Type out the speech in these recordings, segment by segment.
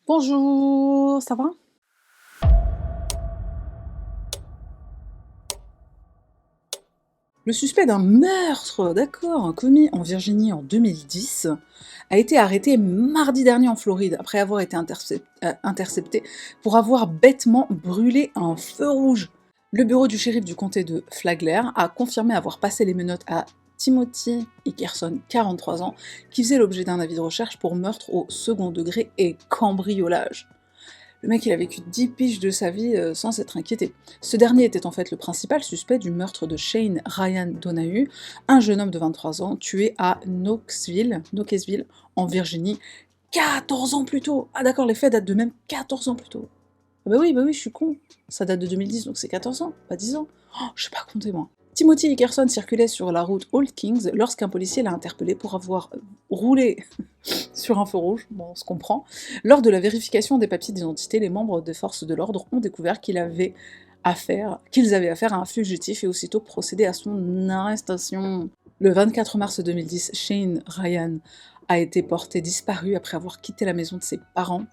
Bonjour, ça va? Le suspect d'un meurtre, d'accord, commis en Virginie en 2010, a été arrêté mardi dernier en Floride après avoir été intercepté pour avoir bêtement brûlé un feu rouge. Le bureau du shérif du comté de Flagler a confirmé avoir passé les menottes à Timothy Hickerson, 43 ans, qui faisait l'objet d'un avis de recherche pour meurtre au second degré et cambriolage. Le mec, il a vécu 10 piges de sa vie sans s'être inquiété. Ce dernier était en fait le principal suspect du meurtre de Shane Ryan Donahue, un jeune homme de 23 ans tué à Knoxville, en Virginie, 14 ans plus tôt. Ah d'accord, les faits datent de même 14 ans plus tôt. Ah bah oui, je suis con. Ça date de 2010, donc c'est 14 ans, pas 10 ans. Oh, je sais pas compter, moi. Timothy Hickerson circulait sur la route Old Kings lorsqu'un policier l'a interpellé pour avoir roulé sur un feu rouge, bon, on se comprend. Lors de la vérification des papiers d'identité, les membres des forces de l'ordre ont découvert qu'ils avaient affaire à un fugitif et aussitôt procédé à son arrestation. Le 24 mars 2010, Shane Ryan a été porté disparu après avoir quitté la maison de ses parents.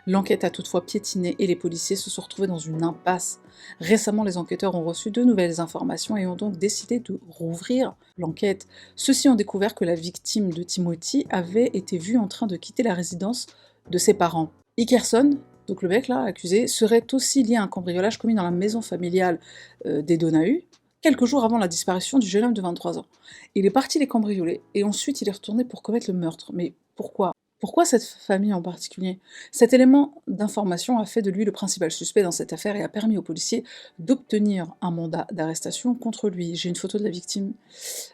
L'enquête a toutefois piétiné et les policiers se sont retrouvés dans une impasse. Récemment, les enquêteurs ont reçu de nouvelles informations et ont donc décidé de rouvrir l'enquête. Ceux-ci ont découvert que la victime de Timothy avait été vue en train de quitter la résidence de ses parents. Hickerson, donc le mec là, accusé, serait aussi lié à un cambriolage commis dans la maison familiale des Donahue, quelques jours avant la disparition du jeune homme de 23 ans. Il est parti les cambrioler, et ensuite il est retourné pour commettre le meurtre. Mais pourquoi? Pourquoi cette famille en particulier? Cet élément d'information a fait de lui le principal suspect dans cette affaire et a permis aux policiers d'obtenir un mandat d'arrestation contre lui. J'ai une photo de la victime,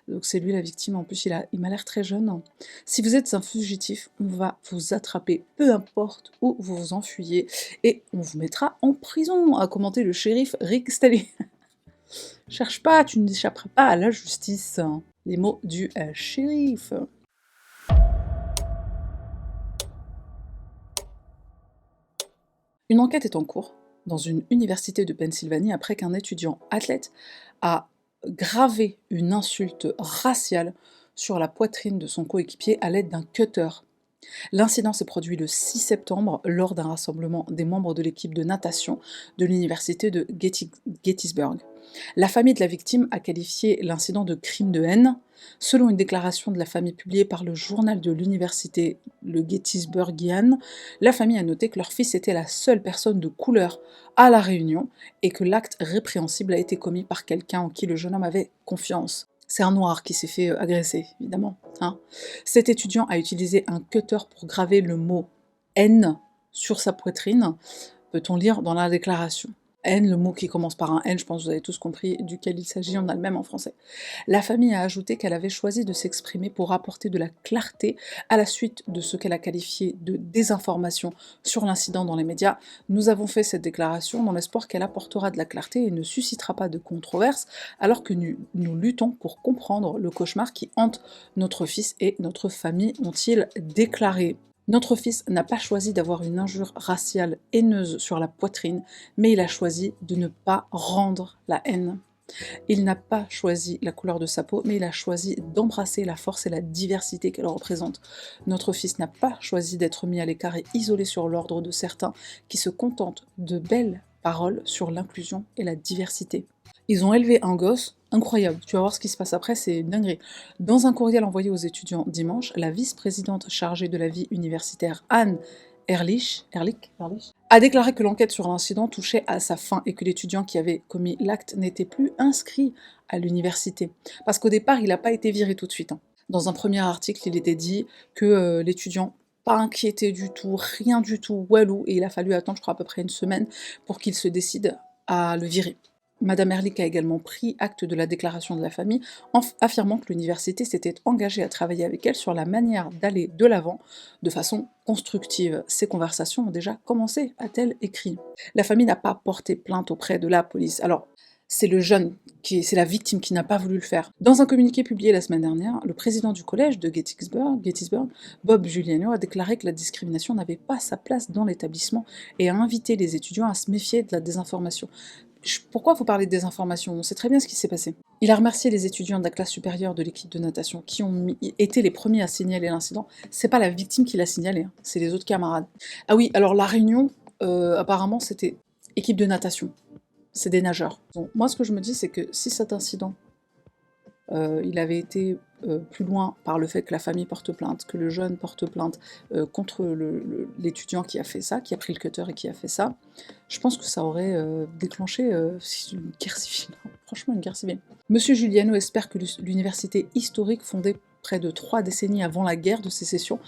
donc c'est lui la victime, en plus il m'a l'air très jeune. Si vous êtes un fugitif, on va vous attraper, peu importe où vous vous enfuyez, et on vous mettra en prison, a commenté le shérif Rick Stanley. Cherche pas, tu n'échapperas pas à la justice. Les mots du shérif. Une enquête est en cours dans une université de Pennsylvanie après qu'un étudiant athlète a gravé une insulte raciale sur la poitrine de son coéquipier à l'aide d'un cutter. L'incident s'est produit le 6 septembre lors d'un rassemblement des membres de l'équipe de natation de l'université de Gettysburg. La famille de la victime a qualifié l'incident de crime de haine. Selon une déclaration de la famille publiée par le journal de l'université, le Gettysburgian, la famille a noté que leur fils était la seule personne de couleur à la réunion et que l'acte répréhensible a été commis par quelqu'un en qui le jeune homme avait confiance. C'est un noir qui s'est fait agresser, évidemment. Hein. Cet étudiant a utilisé un cutter pour graver le mot haine sur sa poitrine, peut-on lire dans la déclaration. Haine, le mot qui commence par un N, je pense que vous avez tous compris duquel il s'agit, on a le même en français. La famille a ajouté qu'elle avait choisi de s'exprimer pour apporter de la clarté à la suite de ce qu'elle a qualifié de désinformation sur l'incident dans les médias. Nous avons fait cette déclaration dans l'espoir qu'elle apportera de la clarté et ne suscitera pas de controverse, alors que nous luttons pour comprendre le cauchemar qui hante notre fils et notre famille, ont-ils déclaré. Notre fils n'a pas choisi d'avoir une injure raciale haineuse sur la poitrine, mais il a choisi de ne pas rendre la haine. Il n'a pas choisi la couleur de sa peau, mais il a choisi d'embrasser la force et la diversité qu'elle représente. Notre fils n'a pas choisi d'être mis à l'écart et isolé sur l'ordre de certains qui se contentent de belles paroles sur l'inclusion et la diversité. Ils ont élevé un gosse incroyable. Tu vas voir ce qui se passe après, c'est une dinguerie. Dans un courriel envoyé aux étudiants dimanche, la vice-présidente chargée de la vie universitaire Anne Ehrlich, a déclaré que l'enquête sur l'incident touchait à sa fin et que l'étudiant qui avait commis l'acte n'était plus inscrit à l'université. Parce qu'au départ, il n'a pas été viré tout de suite. Hein. Dans un premier article, il était dit que l'étudiant pas inquiété du tout, rien du tout, walou, et il a fallu attendre, je crois, à peu près une semaine pour qu'il se décide à le virer. Madame Ehrlich a également pris acte de la déclaration de la famille, affirmant que l'université s'était engagée à travailler avec elle sur la manière d'aller de l'avant de façon constructive. Ces conversations ont déjà commencé, a-t-elle écrit. La famille n'a pas porté plainte auprès de la police. Alors, c'est c'est la victime qui n'a pas voulu le faire. Dans un communiqué publié la semaine dernière, le président du collège de Gettysburg, Bob Giuliano, a déclaré que la discrimination n'avait pas sa place dans l'établissement et a invité les étudiants à se méfier de la désinformation. Pourquoi vous parlez de désinformation? On sait très bien ce qui s'est passé. Il a remercié les étudiants de la classe supérieure de l'équipe de natation qui ont été les premiers à signaler l'incident. C'est pas la victime qui l'a signalé, hein, c'est les autres camarades. Ah oui, alors la réunion, apparemment, c'était équipe de natation. C'est des nageurs. Donc, moi, ce que je me dis, c'est que si cet incident, il avait été plus loin par le fait que la famille porte plainte, que le jeune porte plainte contre l'étudiant qui a fait ça, qui a pris le cutter et qui a fait ça, je pense que ça aurait déclenché une guerre civile. Franchement, une guerre civile. Monsieur Giuliano espère que l'université historique fondée près de 3 décennies avant la guerre de sécession,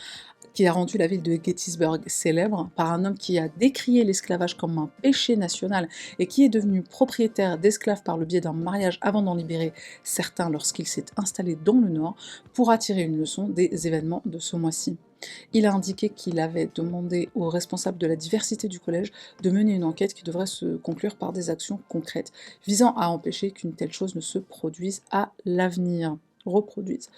qui a rendu la ville de Gettysburg célèbre, par un homme qui a décrié l'esclavage comme un péché national et qui est devenu propriétaire d'esclaves par le biais d'un mariage avant d'en libérer certains lorsqu'il s'est installé dans le Nord, pour attirer une leçon des événements de ce mois-ci. Il a indiqué qu'il avait demandé aux responsables de la diversité du collège de mener une enquête qui devrait se conclure par des actions concrètes, visant à empêcher qu'une telle chose ne se produise à l'avenir. Reproduisent.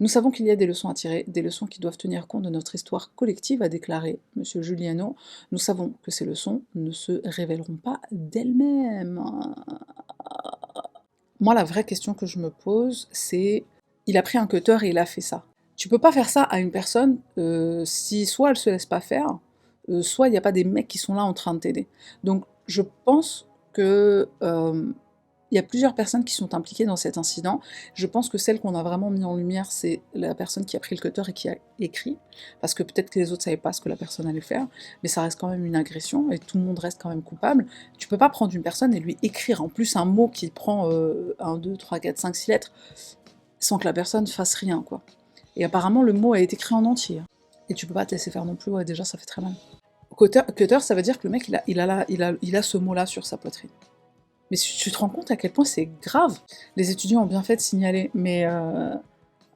Nous savons qu'il y a des leçons à tirer, des leçons qui doivent tenir compte de notre histoire collective, a déclaré M. Giuliano. Nous savons que ces leçons ne se révéleront pas d'elles-mêmes. Moi, la vraie question que je me pose, c'est il a pris un cutter et il a fait ça. Tu peux pas faire ça à une personne si soit elle se laisse pas faire, soit il n'y a pas des mecs qui sont là en train de t'aider. Donc je pense que il y a plusieurs personnes qui sont impliquées dans cet incident. Je pense que celle qu'on a vraiment mis en lumière, c'est la personne qui a pris le cutter et qui a écrit, parce que peut-être que les autres ne savaient pas ce que la personne allait faire, mais ça reste quand même une agression, et tout le monde reste quand même coupable. Tu peux pas prendre une personne et lui écrire en plus un mot qui prend 1, 2, 3, 4, 5, 6 lettres, sans que la personne fasse rien, quoi. Et apparemment, le mot a été écrit en entier. Et tu peux pas te laisser faire non plus, ouais, déjà ça fait très mal. Cutter, ça veut dire que le mec, il a ce mot-là sur sa poitrine. Mais tu te rends compte à quel point c'est grave. Les étudiants ont bien fait de signaler, mais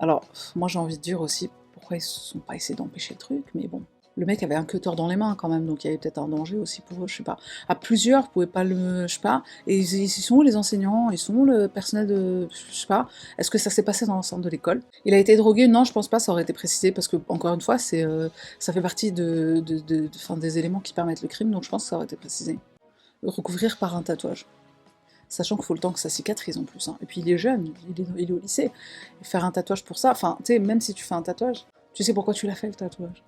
alors, moi j'ai envie de dire aussi pourquoi ils ne sont pas essayés d'empêcher le truc, mais bon. Le mec avait un cutter dans les mains quand même, donc il y avait peut-être un danger aussi pour eux, je sais pas. À plusieurs, vous pouvez pas le... je sais pas. Et ils sont où les enseignants? Ils sont où le personnel de... je sais pas. Est-ce que ça s'est passé dans l'ensemble de l'école? Il a été drogué? Non, je pense pas, ça aurait été précisé, parce que, encore une fois, ça fait partie des éléments qui permettent le crime, donc je pense que ça aurait été précisé. Recouvrir par un tatouage. Sachant qu'il faut le temps que ça cicatrise en plus. Hein. Et puis il est jeune, il est au lycée. Et faire un tatouage pour ça, enfin, tu sais, même si tu fais un tatouage, tu sais pourquoi tu l'as fait le tatouage.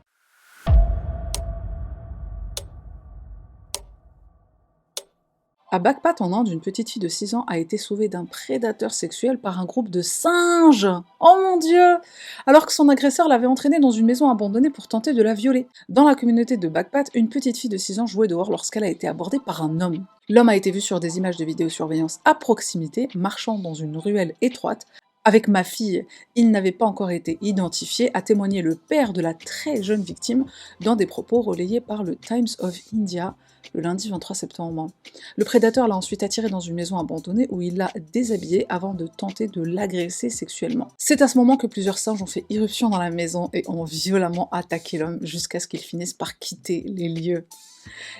À Backpat, en Inde, une petite fille de 6 ans a été sauvée d'un prédateur sexuel par un groupe de singes. Oh mon Dieu! Alors que son agresseur l'avait entraînée dans une maison abandonnée pour tenter de la violer. Dans la communauté de Backpat, une petite fille de 6 ans jouait dehors lorsqu'elle a été abordée par un homme. L'homme a été vu sur des images de vidéosurveillance à proximité, marchant dans une ruelle étroite. Avec ma fille, il n'avait pas encore été identifié, a témoigné le père de la très jeune victime dans des propos relayés par le Times of India le lundi 23 septembre. Le prédateur l'a ensuite attiré dans une maison abandonnée où il l'a déshabillée avant de tenter de l'agresser sexuellement. C'est à ce moment que plusieurs singes ont fait irruption dans la maison et ont violemment attaqué l'homme jusqu'à ce qu'il finisse par quitter les lieux.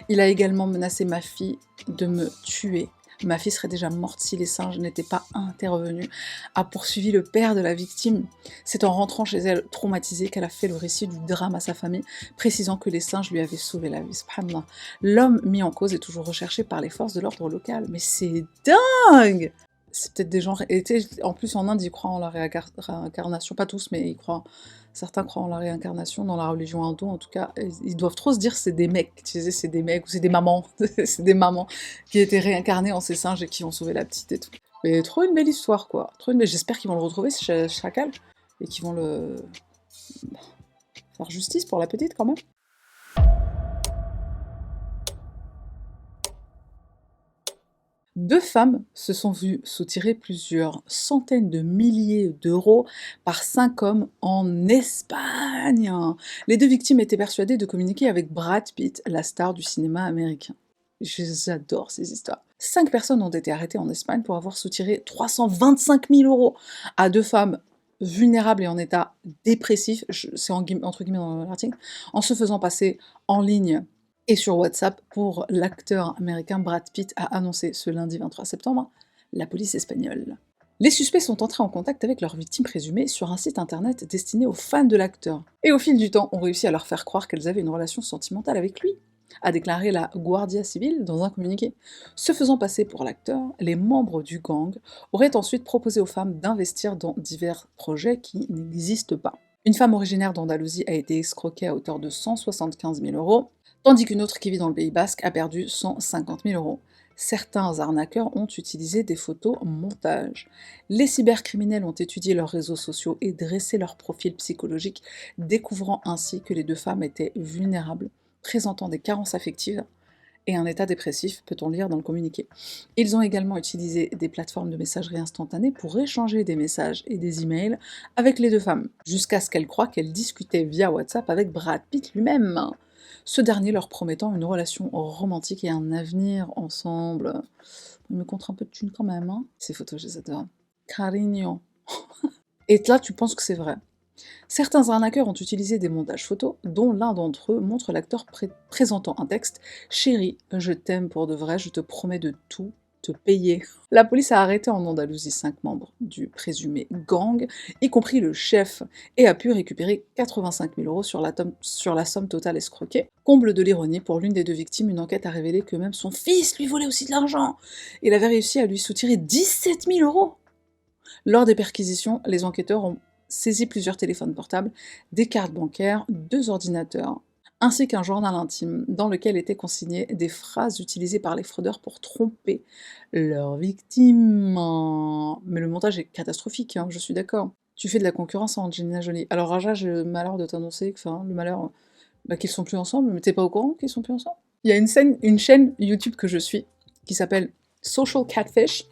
Il a également menacé ma fille de me tuer. Ma fille serait déjà morte si les singes n'étaient pas intervenus, a poursuivi le père de la victime. C'est en rentrant chez elle, traumatisée, qu'elle a fait le récit du drame à sa famille, précisant que les singes lui avaient sauvé la vie. Subhanallah. L'homme mis en cause est toujours recherché par les forces de l'ordre local. Mais c'est dingue! C'est peut-être des gens... En plus, en Inde, ils croient en la réincarnation. Pas tous, mais certains croient en la réincarnation dans la religion hindoue. En tout cas, ils doivent trop se dire c'est des mecs. Tu sais, c'est des mecs ou c'est des mamans. C'est des mamans qui étaient réincarnées en ces singes et qui ont sauvé la petite et tout. Mais trop une belle histoire, quoi. J'espère qu'ils vont le retrouver, ce chacal, et qu'ils vont le... faire justice pour la petite, quand même. Deux femmes se sont vues soutirer plusieurs centaines de milliers d'euros par 5 hommes en Espagne. Les deux victimes étaient persuadées de communiquer avec Brad Pitt, la star du cinéma américain. J'adore ces histoires. 5 personnes ont été arrêtées en Espagne pour avoir soutiré 325 000 euros à deux femmes vulnérables et en état dépressif, c'est entre guillemets dans l'article, en se faisant passer en ligne et sur WhatsApp pour l'acteur américain Brad Pitt a annoncé ce lundi 23 septembre la police espagnole. Les suspects sont entrés en contact avec leurs victimes présumées sur un site internet destiné aux fans de l'acteur. Et au fil du temps, ont réussi à leur faire croire qu'elles avaient une relation sentimentale avec lui. a déclaré la Guardia Civile dans un communiqué. Se faisant passer pour l'acteur, les membres du gang auraient ensuite proposé aux femmes d'investir dans divers projets qui n'existent pas. Une femme originaire d'Andalousie a été escroquée à hauteur de 175 000 euros, tandis qu'une autre qui vit dans le Pays Basque a perdu 150 000 euros. Certains arnaqueurs ont utilisé des photos montage. Les cybercriminels ont étudié leurs réseaux sociaux et dressé leur profil psychologique, découvrant ainsi que les deux femmes étaient vulnérables, présentant des carences affectives et un état dépressif, peut-on lire dans le communiqué. Ils ont également utilisé des plateformes de messagerie instantanée pour échanger des messages et des emails avec les deux femmes, jusqu'à ce qu'elles croient qu'elles discutaient via WhatsApp avec Brad Pitt lui-même, ce dernier leur promettant une relation romantique et un avenir ensemble. Il me contre un peu de thunes quand même, hein. Ces photos, je les adore. Carigno. Et là, tu penses que c'est vrai. Certains arnaqueurs ont utilisé des montages photos, dont l'un d'entre eux montre l'acteur présentant un texte: Chérie, je t'aime pour de vrai, je te promets de tout te payer. La police a arrêté en Andalousie 5 membres du présumé gang, y compris le chef, et a pu récupérer 85 000 euros sur la somme totale escroquée. Comble de l'ironie, pour l'une des deux victimes, une enquête a révélé que même son fils lui volait aussi de l'argent. Il avait réussi à lui soutirer 17 000 euros. Lors des perquisitions, les enquêteurs ont saisi plusieurs téléphones portables, des cartes bancaires, 2 ordinateurs, ainsi qu'un journal intime dans lequel étaient consignées des phrases utilisées par les fraudeurs pour tromper leurs victimes. Mais le montage est catastrophique, hein, je suis d'accord. Tu fais de la concurrence à Angelina Jolie. Alors Raja, j'ai le malheur de t'annoncer, enfin le malheur, qu'ils sont plus ensemble, mais t'es pas au courant qu'ils sont plus ensemble? Il y a une chaîne YouTube que je suis, qui s'appelle Social Catfish,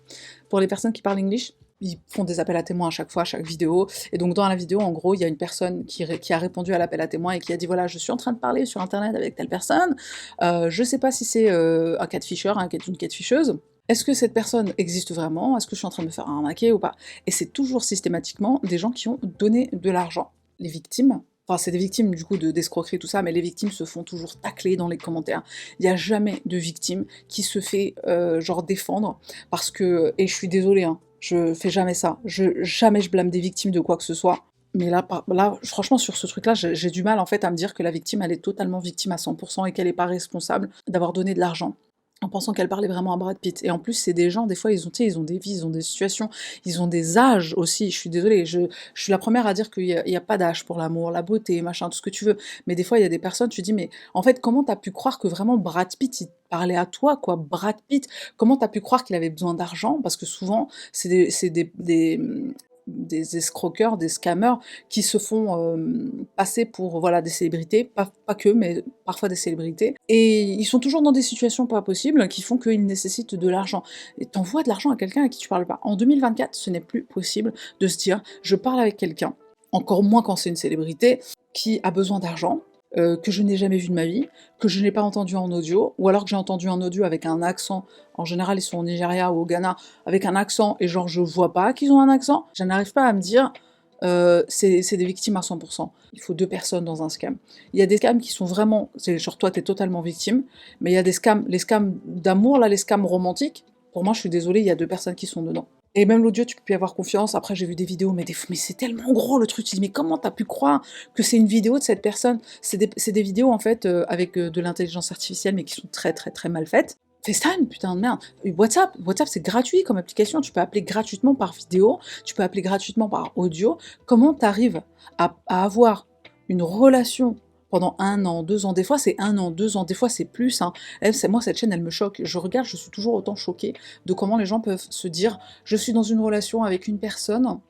pour les personnes qui parlent English. Ils font des appels à témoins à chaque fois, à chaque vidéo. Et donc dans la vidéo, en gros, il y a une personne qui a répondu à l'appel à témoins et qui a dit, voilà, je suis en train de parler sur Internet avec telle personne, je sais pas si c'est un catfisher, une catfisheuse. Est-ce que cette personne existe vraiment? Est-ce que je suis en train de me faire arnaquer ou pas? Et c'est toujours systématiquement des gens qui ont donné de l'argent. Les victimes, enfin c'est des victimes du coup d'escroquerie tout ça, mais les victimes se font toujours tacler dans les commentaires. Il n'y a jamais de victime qui se fait genre défendre parce que, et je suis désolée, hein, je fais jamais ça, jamais je blâme des victimes de quoi que ce soit. Mais là, franchement, sur ce truc-là, j'ai du mal en fait à me dire que la victime, elle est totalement victime à 100% et qu'elle n'est pas responsable d'avoir donné de l'argent, en pensant qu'elle parlait vraiment à Brad Pitt. Et en plus, c'est des gens, des fois, ils ont des vies, ils ont des situations, ils ont des âges aussi. Je suis désolée, je suis la première à dire qu'il y a pas d'âge pour l'amour, la beauté, machin, tout ce que tu veux. Mais des fois, il y a des personnes, tu te dis, mais en fait, comment t'as pu croire que vraiment Brad Pitt, il parlait à toi, quoi? Brad Pitt, comment t'as pu croire qu'il avait besoin d'argent? Parce que souvent, c'est des escroqueurs, des scammers qui se font passer pour voilà, des célébrités, pas que, mais parfois des célébrités. Et ils sont toujours dans des situations pas possibles qui font qu'ils nécessitent de l'argent. Et t'envoies de l'argent à quelqu'un à qui tu parles pas. En 2024, ce n'est plus possible de se dire je parle avec quelqu'un, encore moins quand c'est une célébrité, qui a besoin d'argent, que je n'ai jamais vu de ma vie, que je n'ai pas entendu en audio, ou alors que j'ai entendu en audio avec un accent. En général, ils sont au Nigeria ou au Ghana, avec un accent, et genre je vois pas qu'ils ont un accent. Je n'arrive pas à me dire c'est des victimes à 100%. Il faut 2 personnes dans un scam. Il y a des scams qui sont vraiment, c'est genre toi t'es totalement victime, mais il y a des scams, les scams d'amour, là, les scams romantiques, pour moi je suis désolée, il y a 2 personnes qui sont dedans. Et même l'audio, tu peux plus y avoir confiance. Après, j'ai vu des vidéos, mais c'est tellement gros le truc. Tu te dis, mais comment t'as pu croire que c'est une vidéo de cette personne? C'est des vidéos, en fait, avec de l'intelligence artificielle, mais qui sont très, très, très mal faites. FaceTime, putain de merde. Et WhatsApp, c'est gratuit comme application. Tu peux appeler gratuitement par vidéo, tu peux appeler gratuitement par audio. Comment t'arrives à avoir une relation pendant 1 an, 2 ans, des fois c'est 1 an, 2 ans, des fois c'est plus, hein. Moi cette chaîne elle me choque, je regarde, je suis toujours autant choquée de comment les gens peuvent se dire je suis dans une relation avec une personne,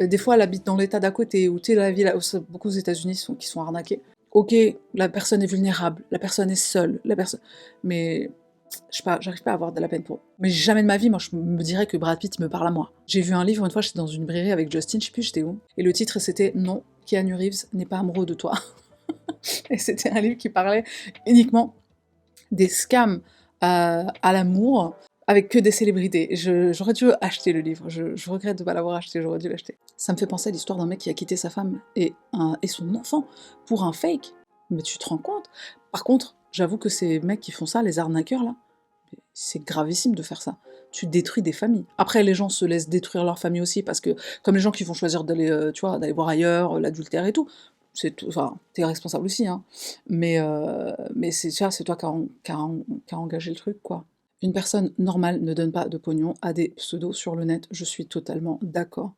des fois elle habite dans l'état d'à côté, ou tu sais la ville, beaucoup aux États-Unis qui sont arnaqués. Ok, la personne est vulnérable, la personne est seule, mais je sais pas, j'arrive pas à avoir de la peine pour. Mais jamais de ma vie, moi, je me dirais que Brad Pitt me parle à moi. J'ai vu un livre, une fois, j'étais dans une librairie avec Justin, je sais plus j'étais où, et le titre c'était Non, Keanu Reeves n'est pas amoureux de toi. Et c'était un livre qui parlait uniquement des scams à l'amour, avec que des célébrités. J'aurais dû acheter le livre, je regrette de ne pas l'avoir acheté, j'aurais dû l'acheter. Ça me fait penser à l'histoire d'un mec qui a quitté sa femme et son enfant pour un fake. Mais tu te rends compte? Par contre, j'avoue que ces mecs qui font ça, les arnaqueurs là, c'est gravissime de faire ça. Tu détruis des familles. Après, les gens se laissent détruire leur famille aussi, parce que, comme les gens qui vont choisir d'aller, tu vois, d'aller voir ailleurs, l'adultère et tout, c'est tout, enfin, tu responsable aussi, hein, mais c'est déjà, c'est toi qui a engagé le truc, quoi. Une personne normale ne donne pas de pognon à des pseudos sur le net, je suis totalement d'accord.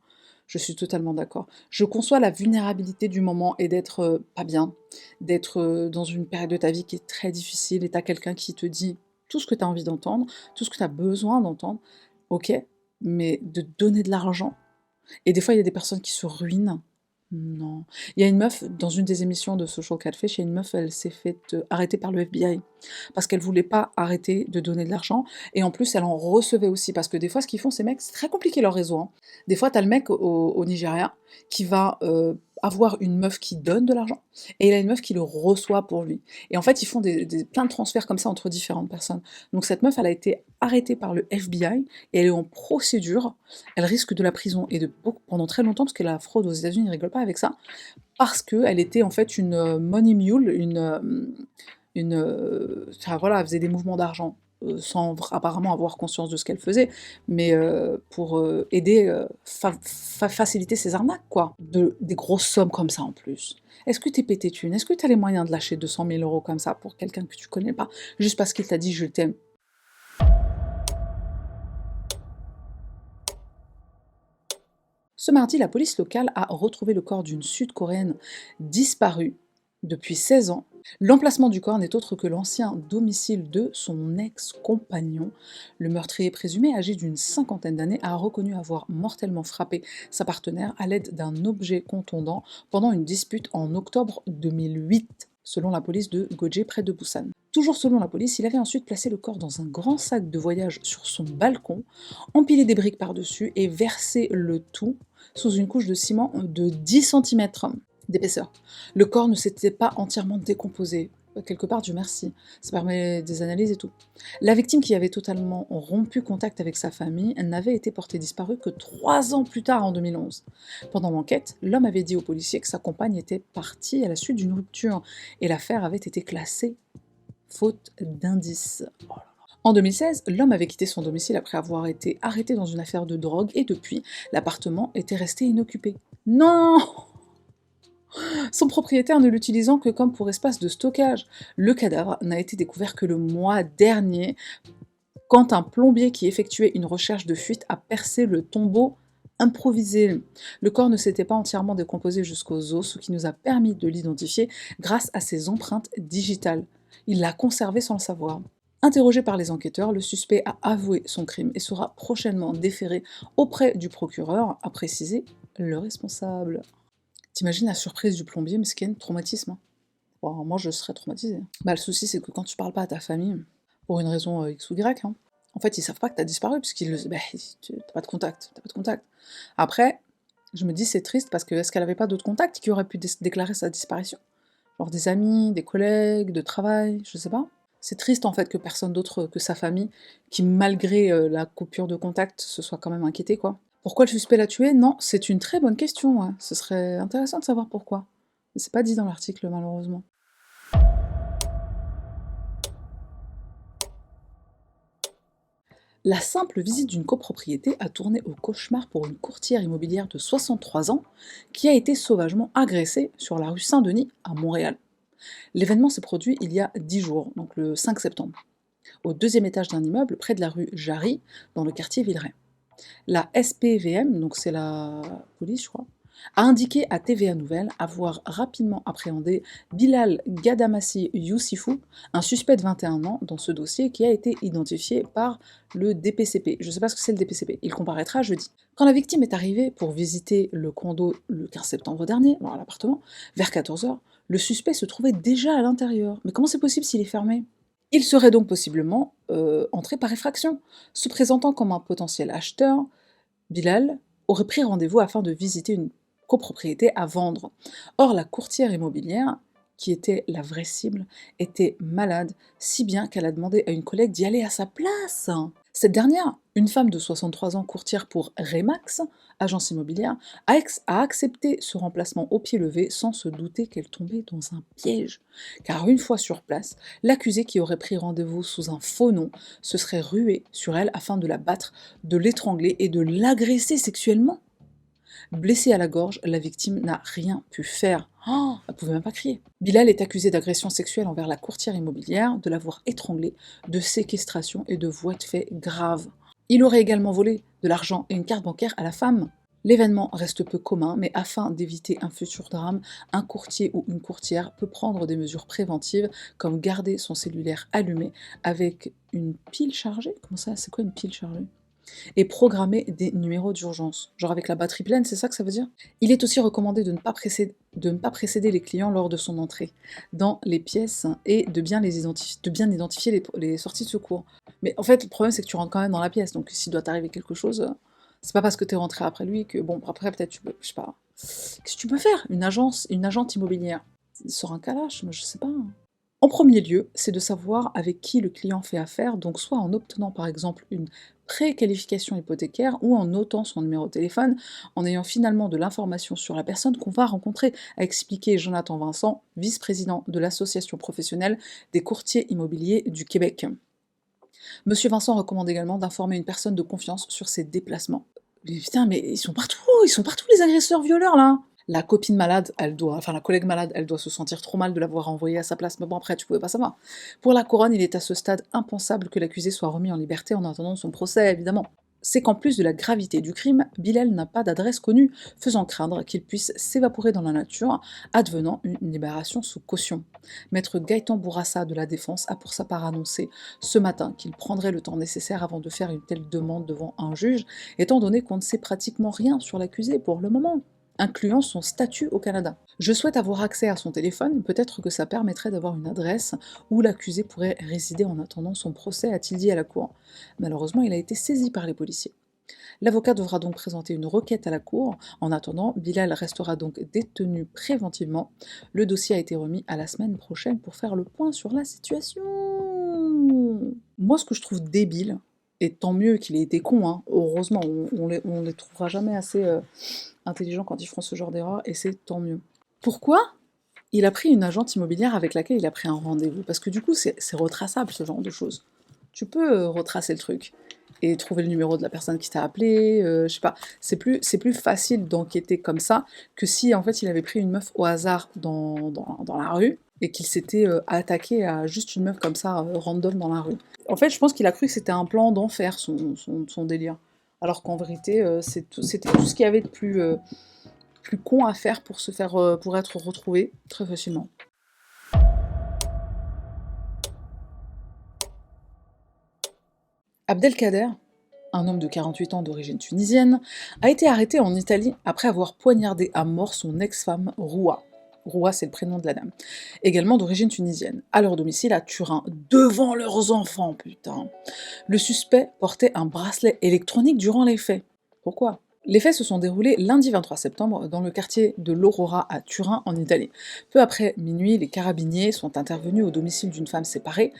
Je suis totalement d'accord. Je conçois la vulnérabilité du moment et d'être, pas bien, d'être, dans une période de ta vie qui est très difficile et tu as quelqu'un qui te dit tout ce que tu as envie d'entendre, tout ce que tu as besoin d'entendre, OK, mais de donner de l'argent et des fois, il y a des personnes qui se ruinent. Non. Il y a une meuf, dans une des émissions de Social Catfish, il y a une meuf, elle s'est faite arrêter par le FBI parce qu'elle voulait pas arrêter de donner de l'argent et en plus, elle en recevait aussi parce que des fois, ce qu'ils font, ces mecs, c'est très compliqué leur réseau, hein. Des fois, tu as le mec au Nigeria qui va avoir une meuf qui donne de l'argent et il a une meuf qui le reçoit pour lui. Et en fait, ils font plein de transferts comme ça entre différentes personnes. Donc cette meuf, elle a été arrêtée par le FBI et elle est en procédure. Elle risque de la prison et pendant très longtemps, parce que la fraude aux États-Unis, ils rigolent pas avec ça, parce qu'elle était en fait une money mule, enfin voilà, elle faisait des mouvements d'argent sans apparemment avoir conscience de ce qu'elle faisait, mais pour aider, faciliter ses arnaques, quoi. Des grosses sommes comme ça en plus. Est-ce que t'es pété thune? Est-ce que t'as les moyens de lâcher 200 000 euros comme ça pour quelqu'un que tu connais pas, juste parce qu'il t'a dit je t'aime? Ce mardi, la police locale a retrouvé le corps d'une Sud-Coréenne disparue depuis 16 ans. L'emplacement du corps n'est autre que l'ancien domicile de son ex-compagnon. Le meurtrier présumé, âgé d'une cinquantaine d'années, a reconnu avoir mortellement frappé sa partenaire à l'aide d'un objet contondant pendant une dispute en octobre 2008, selon la police de Goje près de Busan. Toujours selon la police, il avait ensuite placé le corps dans un grand sac de voyage sur son balcon, empilé des briques par-dessus et versé le tout sous une couche de ciment de 10 centimètres d'épaisseur. Le corps ne s'était pas entièrement décomposé. Quelque part, Dieu merci, ça permet des analyses et tout. La victime, qui avait totalement rompu contact avec sa famille, n'avait été portée disparue que 3 ans plus tard, en 2011. Pendant l'enquête, l'homme avait dit aux policiers que sa compagne était partie à la suite d'une rupture, et l'affaire avait été classée faute d'indices. Oh là. En 2016, l'homme avait quitté son domicile après avoir été arrêté dans une affaire de drogue et depuis, l'appartement était resté inoccupé. Non! Son propriétaire ne l'utilisant que comme pour espace de stockage. Le cadavre n'a été découvert que le mois dernier, quand un plombier qui effectuait une recherche de fuite a percé le tombeau improvisé. Le corps ne s'était pas entièrement décomposé jusqu'aux os, ce qui nous a permis de l'identifier grâce à ses empreintes digitales. Il l'a conservé sans le savoir. Interrogé par les enquêteurs, le suspect a avoué son crime et sera prochainement déféré auprès du procureur, a précisé le responsable. T'imagines la surprise du plombier, mais c'est traumatisme, hein. Bon, moi, je serais traumatisée. Bah, le souci, c'est que quand tu parles pas à ta famille, pour une raison X ou Y, hein, en fait, ils savent pas que t'as disparu, puisqu'ils le... bah, t'as pas de contact, t'as pas de contact. Après, je me dis, c'est triste, parce que est-ce qu'elle avait pas d'autres contacts qui auraient pu déclarer sa disparition? Genre des amis, des collègues, de travail, je sais pas. C'est triste, en fait, que personne d'autre que sa famille, qui malgré la coupure de contact, se soit quand même inquiété, quoi. Pourquoi le suspect l'a tué? Non, c'est une très bonne question, ouais. Ce serait intéressant de savoir pourquoi. Mais c'est pas dit dans l'article, malheureusement. La simple visite d'une copropriété a tourné au cauchemar pour une courtière immobilière de 63 ans qui a été sauvagement agressée sur la rue Saint-Denis à Montréal. L'événement s'est produit il y a 10 jours, donc le 5 septembre, au deuxième étage d'un immeuble près de la rue Jarry, dans le quartier Villeray. La SPVM, donc c'est la police, je crois, a indiqué à TVA Nouvelle avoir rapidement appréhendé Bilal Gadamassi Youssifou, un suspect de 21 ans dans ce dossier qui a été identifié par le DPCP. Je ne sais pas ce que c'est le DPCP, il comparaîtra jeudi. Quand la victime est arrivée pour visiter le condo le 15 septembre dernier, alors l'appartement, vers 14 h, le suspect se trouvait déjà à l'intérieur. Mais comment c'est possible s'il est fermé? Il serait donc possiblement entré par effraction. Se présentant comme un potentiel acheteur, Bilal aurait pris rendez-vous afin de visiter une copropriété à vendre. Or, la courtière immobilière, qui était la vraie cible, était malade, si bien qu'elle a demandé à une collègue d'y aller à sa place. Cette dernière, une femme de 63 ans courtière pour Remax, agence immobilière, a accepté ce remplacement au pied levé sans se douter qu'elle tombait dans un piège. Car une fois sur place, l'accusé qui aurait pris rendez-vous sous un faux nom se serait rué sur elle afin de la battre, de l'étrangler et de l'agresser sexuellement. Blessée à la gorge, la victime n'a rien pu faire. Oh, elle pouvait même pas crier. Bilal est accusé d'agression sexuelle envers la courtière immobilière, de l'avoir étranglée, de séquestration et de voies de fait graves. Il aurait également volé de l'argent et une carte bancaire à la femme. L'événement reste peu commun, mais afin d'éviter un futur drame, un courtier ou une courtière peut prendre des mesures préventives, comme garder son cellulaire allumé avec une pile chargée. Comment ça? C'est quoi une pile chargée? Et programmer des numéros d'urgence. Genre avec la batterie pleine, c'est ça que ça veut dire? Il est aussi recommandé de ne pas précéder les clients lors de son entrée dans les pièces et de bien identifier les sorties de secours. Mais en fait, le problème, c'est que tu rentres quand même dans la pièce, donc s'il doit t'arriver quelque chose, c'est pas parce que t'es rentré après lui que, bon, après, peut-être tu peux, je sais pas. Qu'est-ce que tu peux faire? Une agente immobilière. Sur un calache, moi, je sais pas. En premier lieu, c'est de savoir avec qui le client fait affaire, donc soit en obtenant par exemple une préqualification hypothécaire ou en notant son numéro de téléphone, en ayant finalement de l'information sur la personne qu'on va rencontrer, a expliqué Jonathan Vincent, vice-président de l'Association professionnelle des courtiers immobiliers du Québec. Monsieur Vincent recommande également d'informer une personne de confiance sur ses déplacements. Mais putain, mais ils sont partout les agresseurs violeurs là! La copine malade, enfin la collègue malade, elle doit se sentir trop mal de l'avoir envoyé à sa place, mais bon après tu pouvais pas savoir. Pour la couronne, il est à ce stade impensable que l'accusé soit remis en liberté en attendant son procès, évidemment. C'est qu'en plus de la gravité du crime, Bilal n'a pas d'adresse connue, faisant craindre qu'il puisse s'évaporer dans la nature, advenant une libération sous caution. Maître Gaëtan Bourassa de la Défense a pour sa part annoncé ce matin qu'il prendrait le temps nécessaire avant de faire une telle demande devant un juge, étant donné qu'on ne sait pratiquement rien sur l'accusé pour le moment, incluant son statut au Canada. Je souhaite avoir accès à son téléphone, peut-être que ça permettrait d'avoir une adresse où l'accusé pourrait résider en attendant son procès, a-t-il dit à la cour. Malheureusement, il a été saisi par les policiers. L'avocat devra donc présenter une requête à la cour. En attendant, Bilal restera donc détenu préventivement. Le dossier a été remis à la semaine prochaine pour faire le point sur la situation. Moi, ce que je trouve débile, et tant mieux qu'il ait été con, hein, heureusement, on les trouvera jamais assez intelligents quand ils feront ce genre d'erreur, et c'est tant mieux. Pourquoi il a pris une agente immobilière avec laquelle il a pris un rendez-vous? Parce que du coup, c'est retraçable, ce genre de choses. Tu peux retracer le truc et trouver le numéro de la personne qui t'a appelé, je sais pas. C'est plus facile d'enquêter comme ça que si, en fait, il avait pris une meuf au hasard dans la rue et qu'il s'était attaqué à juste une meuf comme ça, random dans la rue. En fait, je pense qu'il a cru que c'était un plan d'enfer, son délire. Alors qu'en vérité, c'était tout ce qu'il y avait de plus con à faire pour pour être retrouvé très facilement. Abdelkader, un homme de 48 ans d'origine tunisienne, a été arrêté en Italie après avoir poignardé à mort son ex-femme Roua. Roua, c'est le prénom de la dame. Également d'origine tunisienne, à leur domicile à Turin, devant leurs enfants, putain. Le suspect portait un bracelet électronique durant les faits. Pourquoi? Les faits se sont déroulés lundi 23 septembre dans le quartier de l'Aurora à Turin, en Italie. Peu après minuit, les carabiniers sont intervenus au domicile d'une femme séparée,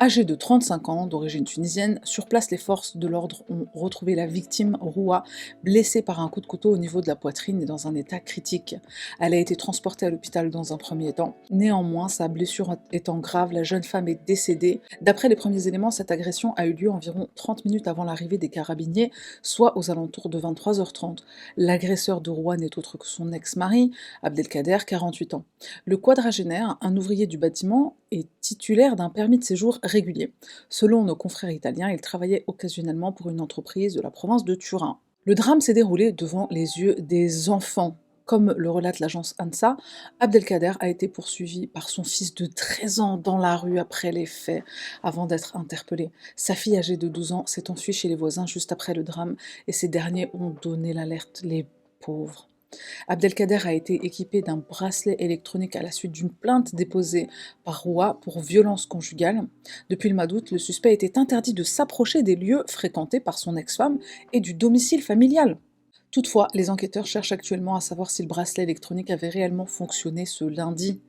âgée de 35 ans, d'origine tunisienne. Sur place, les forces de l'ordre ont retrouvé la victime, Roua, blessée par un coup de couteau au niveau de la poitrine et dans un état critique. Elle a été transportée à l'hôpital dans un premier temps. Néanmoins, sa blessure étant grave, la jeune femme est décédée. D'après les premiers éléments, cette agression a eu lieu environ 30 minutes avant l'arrivée des carabiniers, soit aux alentours de 23h30. L'agresseur de Roua n'est autre que son ex-mari, Abdelkader, 48 ans. Le quadragénaire, un ouvrier du bâtiment, est titulaire d'un permis de séjour régulier. Selon nos confrères italiens, il travaillait occasionnellement pour une entreprise de la province de Turin. Le drame s'est déroulé devant les yeux des enfants. Comme le relate l'agence ANSA, Abdelkader a été poursuivi par son fils de 13 ans dans la rue après les faits, avant d'être interpellé. Sa fille âgée de 12 ans s'est enfuie chez les voisins juste après le drame, et ces derniers ont donné l'alerte, les pauvres. Abdelkader a été équipé d'un bracelet électronique à la suite d'une plainte déposée par Roua pour violence conjugale. Depuis le mois d'août, le suspect était interdit de s'approcher des lieux fréquentés par son ex-femme et du domicile familial. Toutefois, les enquêteurs cherchent actuellement à savoir si le bracelet électronique avait réellement fonctionné ce lundi.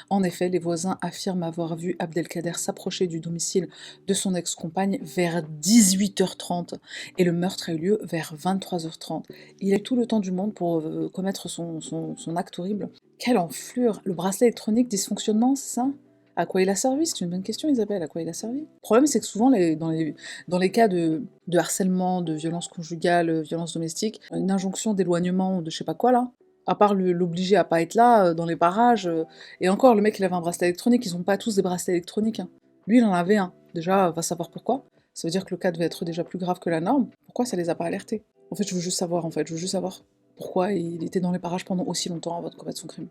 En effet, les voisins affirment avoir vu Abdelkader s'approcher du domicile de son ex-compagne vers 18h30 et le meurtre a eu lieu vers 23h30. Il a eu tout le temps du monde pour commettre son acte horrible. Quelle enflure! Le bracelet électronique, dysfonctionnement, c'est ça? À quoi il a servi? C'est une bonne question, Isabelle, à quoi il a servi? Le problème, c'est que souvent, dans les cas de harcèlement, de violence conjugale, violence domestique, une injonction d'éloignement ou de je sais pas quoi là, à part l'obliger à pas être là, dans les parages, et encore, le mec, il avait un bracelet électronique, ils ont pas tous des bracelets électroniques, hein. Lui, il en avait un. Déjà, va savoir pourquoi. Ça veut dire que le cas devait être déjà plus grave que la norme. Pourquoi ça les a pas alertés? En fait, je veux juste savoir, je veux juste savoir pourquoi il était dans les parages pendant aussi longtemps avant de commettre son crime.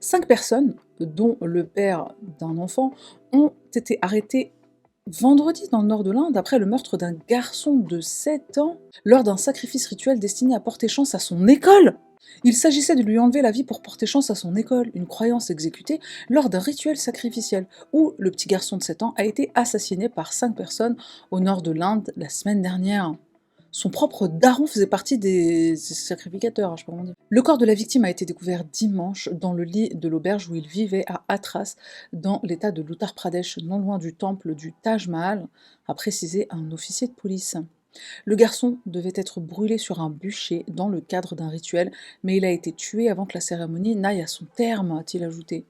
5 personnes, dont le père d'un enfant, ont été arrêtées vendredi dans le nord de l'Inde après le meurtre d'un garçon de 7 ans lors d'un sacrifice rituel destiné à porter chance à son école. Il s'agissait de lui enlever la vie pour porter chance à son école, une croyance exécutée lors d'un rituel sacrificiel, où le petit garçon de 7 ans a été assassiné par 5 personnes au nord de l'Inde la semaine dernière. Son propre daron faisait partie des sacrificateurs, je sais pas comment dire. Le corps de la victime a été découvert dimanche dans le lit de l'auberge où il vivait à Hathras, dans l'état de l'Uttar Pradesh, non loin du temple du Taj Mahal, a précisé un officier de police. Le garçon devait être brûlé sur un bûcher dans le cadre d'un rituel, mais il a été tué avant que la cérémonie n'aille à son terme, a-t-il ajouté.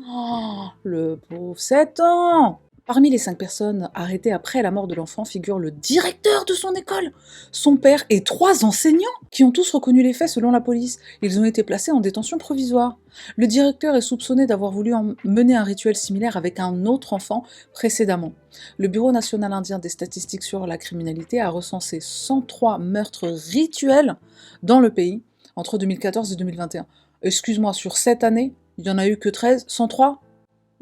Oh, le pauvre 7 ans! Parmi les 5 personnes arrêtées après la mort de l'enfant figure le directeur de son école, son père et 3 enseignants qui ont tous reconnu les faits selon la police. Ils ont été placés en détention provisoire. Le directeur est soupçonné d'avoir voulu mener un rituel similaire avec un autre enfant précédemment. Le Bureau national indien des statistiques sur la criminalité a recensé 103 meurtres rituels dans le pays entre 2014 et 2021. Excuse-moi, sur cette année, il n'y en a eu que 13, 103?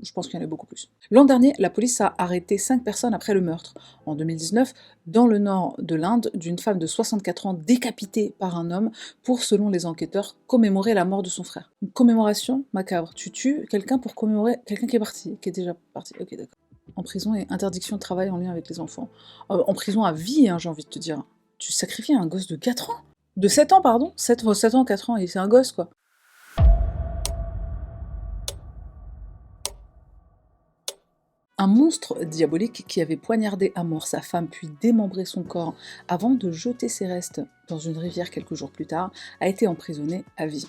Je pense qu'il y en a beaucoup plus. L'an dernier, la police a arrêté 5 personnes après le meurtre. En 2019, dans le nord de l'Inde, d'une femme de 64 ans décapitée par un homme pour, selon les enquêteurs, commémorer la mort de son frère. Une commémoration macabre. Tu tues quelqu'un pour commémorer quelqu'un qui est parti, qui est déjà parti. Ok, d'accord. En prison et interdiction de travail en lien avec les enfants. En prison à vie, hein, j'ai envie de te dire. Tu sacrifies un gosse de 4 ans? De 7 ans, pardon 7 ans, 4 ans, et c'est un gosse, quoi. Un monstre diabolique qui avait poignardé à mort sa femme puis démembré son corps avant de jeter ses restes dans une rivière quelques jours plus tard a été emprisonné à vie.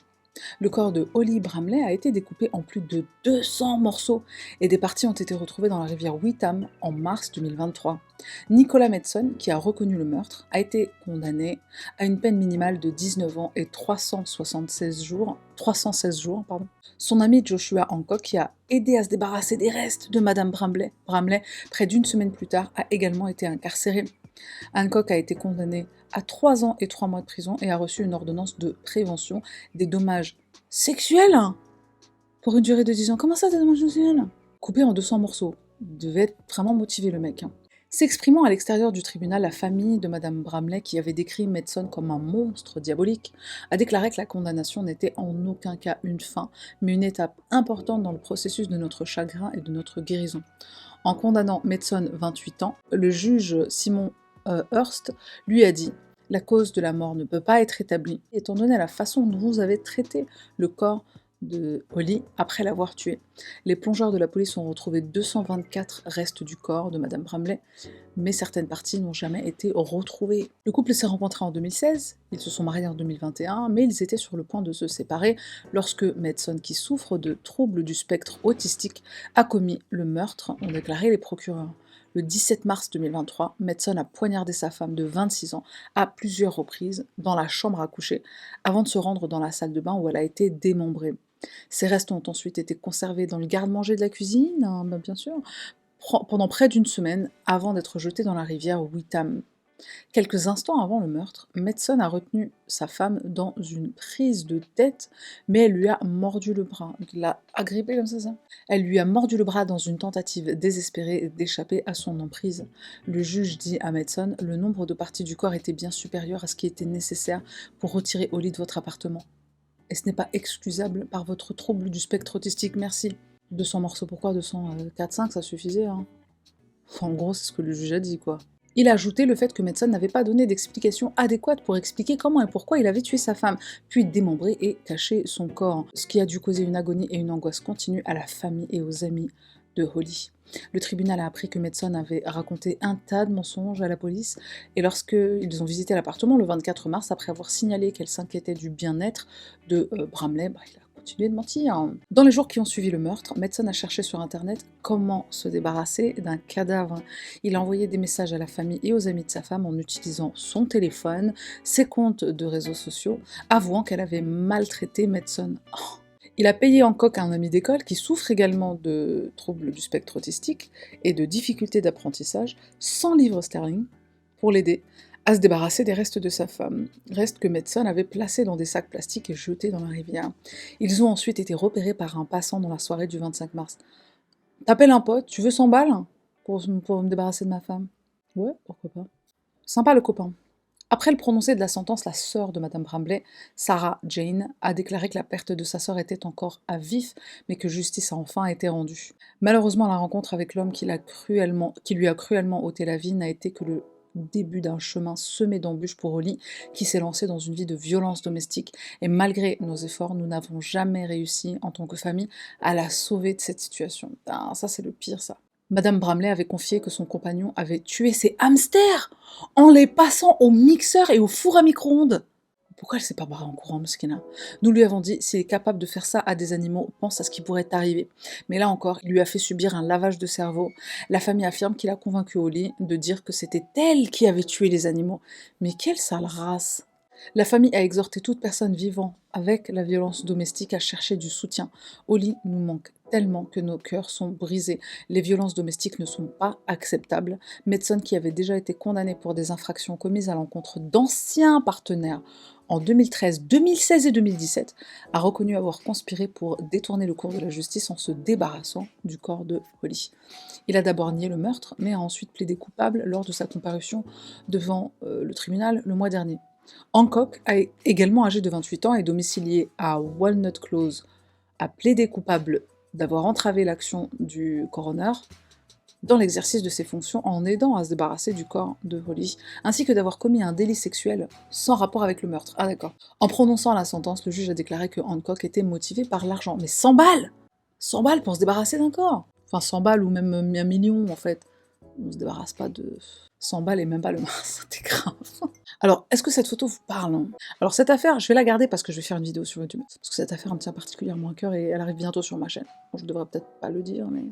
Le corps de Holly Bramley a été découpé en plus de 200 morceaux et des parties ont été retrouvées dans la rivière Witham en mars 2023. Nicolas Medson, qui a reconnu le meurtre, a été condamné à une peine minimale de 19 ans et 316 jours. Son ami Joshua Hancock, qui a aidé à se débarrasser des restes de Madame Bramley, près d'une semaine plus tard, a également été incarcéré. Hancock a été condamné à 3 ans et 3 mois de prison et a reçu une ordonnance de prévention des dommages sexuels pour une durée de 10 ans. Comment ça, des dommages sexuels? Coupé en 200 morceaux. Il devait être vraiment motivé, le mec. S'exprimant à l'extérieur du tribunal, la famille de Madame Bramley, qui avait décrit Medson comme un monstre diabolique, a déclaré que la condamnation n'était en aucun cas une fin, mais une étape importante dans le processus de notre chagrin et de notre guérison. En condamnant Medson, 28 ans, le juge Simon Hurst lui a dit « La cause de la mort ne peut pas être établie, étant donné la façon dont vous avez traité le corps de Holly après l'avoir tué. Les plongeurs de la police ont retrouvé 224 restes du corps de Madame Bramley, mais certaines parties n'ont jamais été retrouvées. Le couple s'est rencontré en 2016, ils se sont mariés en 2021, mais ils étaient sur le point de se séparer lorsque Medson, qui souffre de troubles du spectre autistique, a commis le meurtre, ont déclaré les procureurs. Le 17 mars 2023, Medson a poignardé sa femme de 26 ans à plusieurs reprises dans la chambre à coucher, avant de se rendre dans la salle de bain où elle a été démembrée. Ces restes ont ensuite été conservés dans le garde-manger de la cuisine, hein, bien sûr, pendant près d'une semaine avant d'être jetés dans la rivière Witham. Quelques instants avant le meurtre, Medson a retenu sa femme dans une prise de tête, mais elle lui a mordu le bras. Il l'a agrippée comme ça. Elle lui a mordu le bras dans une tentative désespérée d'échapper à son emprise. Le juge dit à Medson, le nombre de parties du corps était bien supérieur à ce qui était nécessaire pour retirer Holly de votre appartement. Et ce n'est pas excusable par votre trouble du spectre autistique, merci. 200 morceaux, pourquoi 200 4-5, ça suffisait, hein. Enfin, en gros, c'est ce que le juge a dit, quoi. Il a ajouté le fait que Medson n'avait pas donné d'explication adéquate pour expliquer comment et pourquoi il avait tué sa femme, puis démembré et caché son corps, ce qui a dû causer une agonie et une angoisse continue à la famille et aux amis de Holly. Le tribunal a appris que Madsen avait raconté un tas de mensonges à la police, et lorsqu'ils ont visité l'appartement le 24 mars, après avoir signalé qu'elle s'inquiétait du bien-être de Bramley, il a continué de mentir. Dans les jours qui ont suivi le meurtre, Madsen a cherché sur internet comment se débarrasser d'un cadavre. Il a envoyé des messages à la famille et aux amis de sa femme en utilisant son téléphone, ses comptes de réseaux sociaux, avouant qu'elle avait maltraité Madsen. Oh. Il a payé Hancock à un ami d'école qui souffre également de troubles du spectre autistique et de difficultés d'apprentissage, 100 livres sterling, pour l'aider à se débarrasser des restes de sa femme, restes que Madsen avait placés dans des sacs plastiques et jetés dans la rivière. Ils ont ensuite été repérés par un passant dans la soirée du 25 mars. T'appelles un pote, tu veux 100 balles pour me débarrasser de ma femme? Ouais, pourquoi pas. Sympa le copain. Après le prononcé de la sentence, la sœur de Madame Bramley, Sarah Jane, a déclaré que la perte de sa sœur était encore à vif, mais que justice a enfin été rendue. Malheureusement, la rencontre avec l'homme qui lui a cruellement ôté la vie n'a été que le début d'un chemin semé d'embûches pour Holly, qui s'est lancée dans une vie de violence domestique, et malgré nos efforts, nous n'avons jamais réussi, en tant que famille, à la sauver de cette situation. Ah, ça c'est le pire, ça. Madame Bramley avait confié que son compagnon avait tué ses hamsters en les passant au mixeur et au four à micro-ondes. Pourquoi elle s'est pas barrée en courant, Mskina? Nous lui avons dit, s'il est capable de faire ça à des animaux, pense à ce qui pourrait arriver. Mais là encore, il lui a fait subir un lavage de cerveau. La famille affirme qu'il a convaincu Holly de dire que c'était elle qui avait tué les animaux. Mais quelle sale race! La famille a exhorté toute personne vivant avec la violence domestique à chercher du soutien. Holly nous manque tellement que nos cœurs sont brisés. Les violences domestiques ne sont pas acceptables. Madsen, qui avait déjà été condamné pour des infractions commises à l'encontre d'anciens partenaires en 2013, 2016 et 2017, a reconnu avoir conspiré pour détourner le cours de la justice en se débarrassant du corps de Holly. Il a d'abord nié le meurtre, mais a ensuite plaidé coupable lors de sa comparution devant le tribunal le mois dernier. Hancock, également âgé de 28 ans et domicilié à Walnut Close, a plaidé coupable d'avoir entravé l'action du coroner dans l'exercice de ses fonctions en aidant à se débarrasser du corps de Holly, ainsi que d'avoir commis un délit sexuel sans rapport avec le meurtre. Ah d'accord. En prononçant la sentence, le juge a déclaré que Hancock était motivé par l'argent. Mais 100 balles 100 balles pour se débarrasser d'un corps. Enfin 100 balles ou même 1 million en fait. On se débarrasse pas de 100 balles et même pas le mars, c'était grave. Alors, est-ce que cette photo vous parle? Alors cette affaire, je vais la garder parce que je vais faire une vidéo sur YouTube. Parce que cette affaire me tient particulièrement à cœur et elle arrive bientôt sur ma chaîne. Bon, je devrais peut-être pas le dire, mais...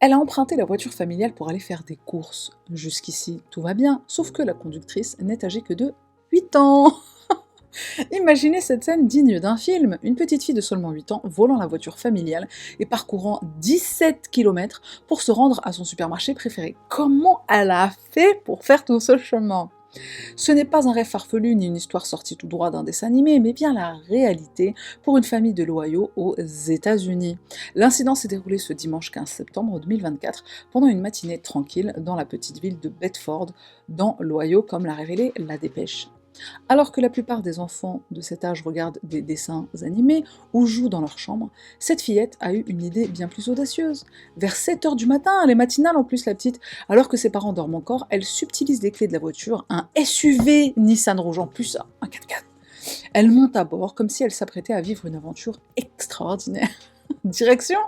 Elle a emprunté la voiture familiale pour aller faire des courses. Jusqu'ici, tout va bien, sauf que la conductrice n'est âgée que de 8 ans. Imaginez cette scène digne d'un film. Une petite fille de seulement 8 ans volant la voiture familiale et parcourant 17 km pour se rendre à son supermarché préféré. Comment elle a fait pour faire tout ce chemin? Ce n'est pas un rêve farfelu ni une histoire sortie tout droit d'un dessin animé, mais bien la réalité pour une famille de l'Ohio aux États-Unis. L'incident s'est déroulé ce dimanche 15 septembre 2024 pendant une matinée tranquille dans la petite ville de Bedford, dans l'Ohio, comme l'a révélé la dépêche. Alors que la plupart des enfants de cet âge regardent des dessins animés ou jouent dans leur chambre, cette fillette a eu une idée bien plus audacieuse. Vers 7h du matin, elle est matinale en plus la petite, alors que ses parents dorment encore, elle subtilise les clés de la voiture, un SUV Nissan Rouge en plus, un 4x4. Elle monte à bord comme si elle s'apprêtait à vivre une aventure extraordinaire. Direction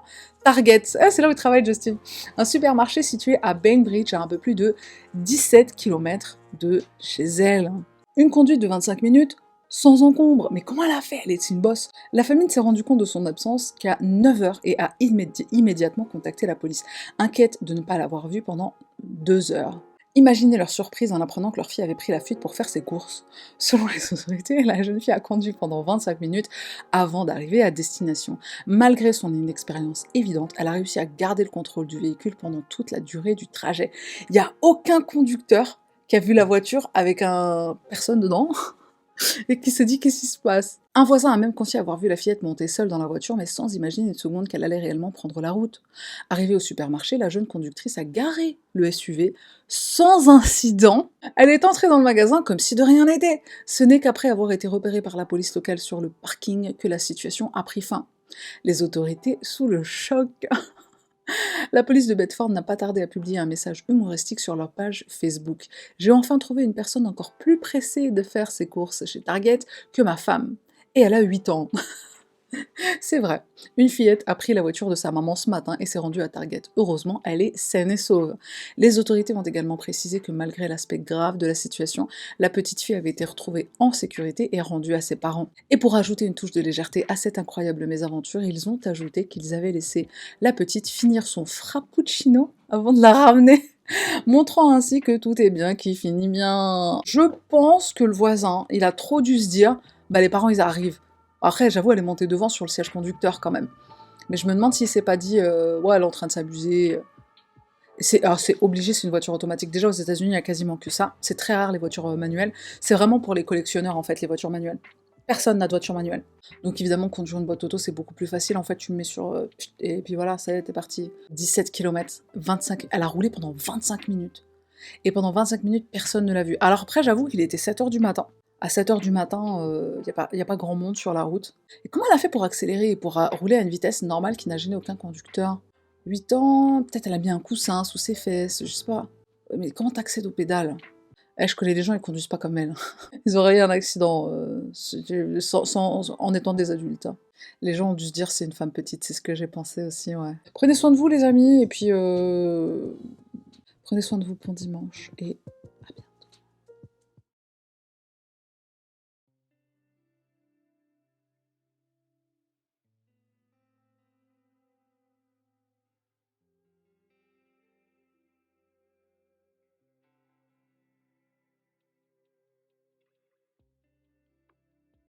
Target, c'est là où travaille Justin. Un supermarché situé à Bainbridge, à un peu plus de 17 km de chez elle. Une conduite de 25 minutes, sans encombre. Mais comment elle a fait? Elle est une bosse. La famille ne s'est rendue compte de son absence qu'à 9h et a immédiatement contacté la police, inquiète de ne pas l'avoir vue pendant 2 heures. Imaginez leur surprise en apprenant que leur fille avait pris la fuite pour faire ses courses. Selon les autorités, la jeune fille a conduit pendant 25 minutes avant d'arriver à destination. Malgré son inexpérience évidente, elle a réussi à garder le contrôle du véhicule pendant toute la durée du trajet. Il n'y a aucun conducteur qui a vu la voiture avec personne dedans et qui se dit qu'est-ce qui se passe. Un voisin a même confié avoir vu la fillette monter seule dans la voiture, mais sans imaginer une seconde qu'elle allait réellement prendre la route. Arrivée au supermarché, la jeune conductrice a garé le SUV sans incident. Elle est entrée dans le magasin comme si de rien n'était. Ce n'est qu'après avoir été repérée par la police locale sur le parking que la situation a pris fin. Les autorités sous le choc. La police de Bedford n'a pas tardé à publier un message humoristique sur leur page Facebook. J'ai enfin trouvé une personne encore plus pressée de faire ses courses chez Target que ma femme. Et elle a 8 ans. C'est vrai. Une fillette a pris la voiture de sa maman ce matin et s'est rendue à Target. Heureusement, elle est saine et sauve. Les autorités ont également précisé que malgré l'aspect grave de la situation, la petite fille avait été retrouvée en sécurité et rendue à ses parents. Et pour ajouter une touche de légèreté à cette incroyable mésaventure, ils ont ajouté qu'ils avaient laissé la petite finir son frappuccino avant de la ramener, montrant ainsi que tout est bien qui finit bien. Je pense que le voisin, il a trop dû se dire, bah les parents ils arrivent. Après, j'avoue, elle est montée devant sur le siège conducteur quand même. Mais je me demande s'il s'est pas dit, ouais, elle est en train de s'abuser. Alors c'est obligé, c'est une voiture automatique. Déjà aux États-Unis, il y a quasiment que ça. C'est très rare les voitures manuelles. C'est vraiment pour les collectionneurs en fait, les voitures manuelles. Personne n'a de voiture manuelle. Donc évidemment, conduire une boîte auto, c'est beaucoup plus facile. En fait, tu le mets sur... et puis voilà, ça y est, t'es parti. 17 km, 25... Elle a roulé pendant 25 minutes. Et pendant 25 minutes, personne ne l'a vue. Alors après, j'avoue qu'il était 7 heures du matin. À 7 heures du matin, y a pas grand monde sur la route. Et comment elle a fait pour accélérer et pour rouler à une vitesse normale qui n'a gêné aucun conducteur? 8 ans, peut-être elle a mis un coussin sous ses fesses, je sais pas. Mais comment t'accèdes aux pédales? Eh, je connais des gens, ils conduisent pas comme elle. Ils auraient eu un accident en étant des adultes, hein. Les gens ont dû se dire c'est une femme petite, c'est ce que j'ai pensé aussi, ouais. Prenez soin de vous les amis, et puis prenez soin de vous pour dimanche, et